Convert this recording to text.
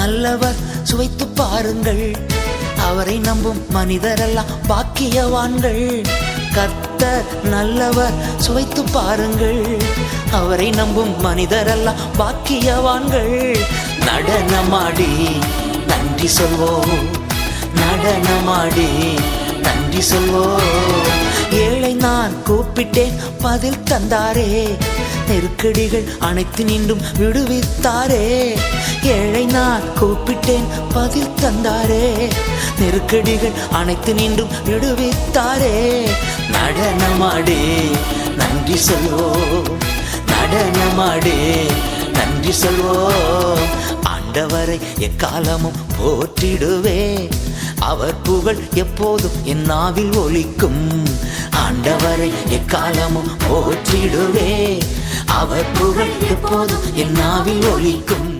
நல்லவர் சுவைத்து பாருங்கள். அவரை நம்பும் மனிதரெல்லாம் பாக்கியவான்கள். கர்த்தர் நல்லவர் சுவைத்து பாருங்கள். அவரை நம்பும் மனிதரெல்லாம் பாக்கியவான்கள். நடனமாடி நன்றி சொல்வோம், நடனமாடி நன்றி சொல்வோம். ஏழை நான் கூப்பிட்டேன் பதில் தந்தாரே, நெருக்கடிகள் அனைத்து நின்றும் விடுவித்தாரே. ஏழை நான் கூப்பிட்டேன் பதில் தந்தாரே, நெருக்கடிகள் அனைத்து நின்றும் விடுவித்தாரே. நடனமாடி நன்றி சொல்வோம், நடனமாடி நன்றி சொல்வோம். ஆண்டவரை எக்காலமும் போற்றிடுவே, அவர் புகழ் எப்போதும் என் நாவில் ஒலிக்கும். ஆண்டவரை எக்காலமும் போற்றிடுவே, அவர் புகழ் எப்போதும் என் நாவில் ஒலிக்கும்.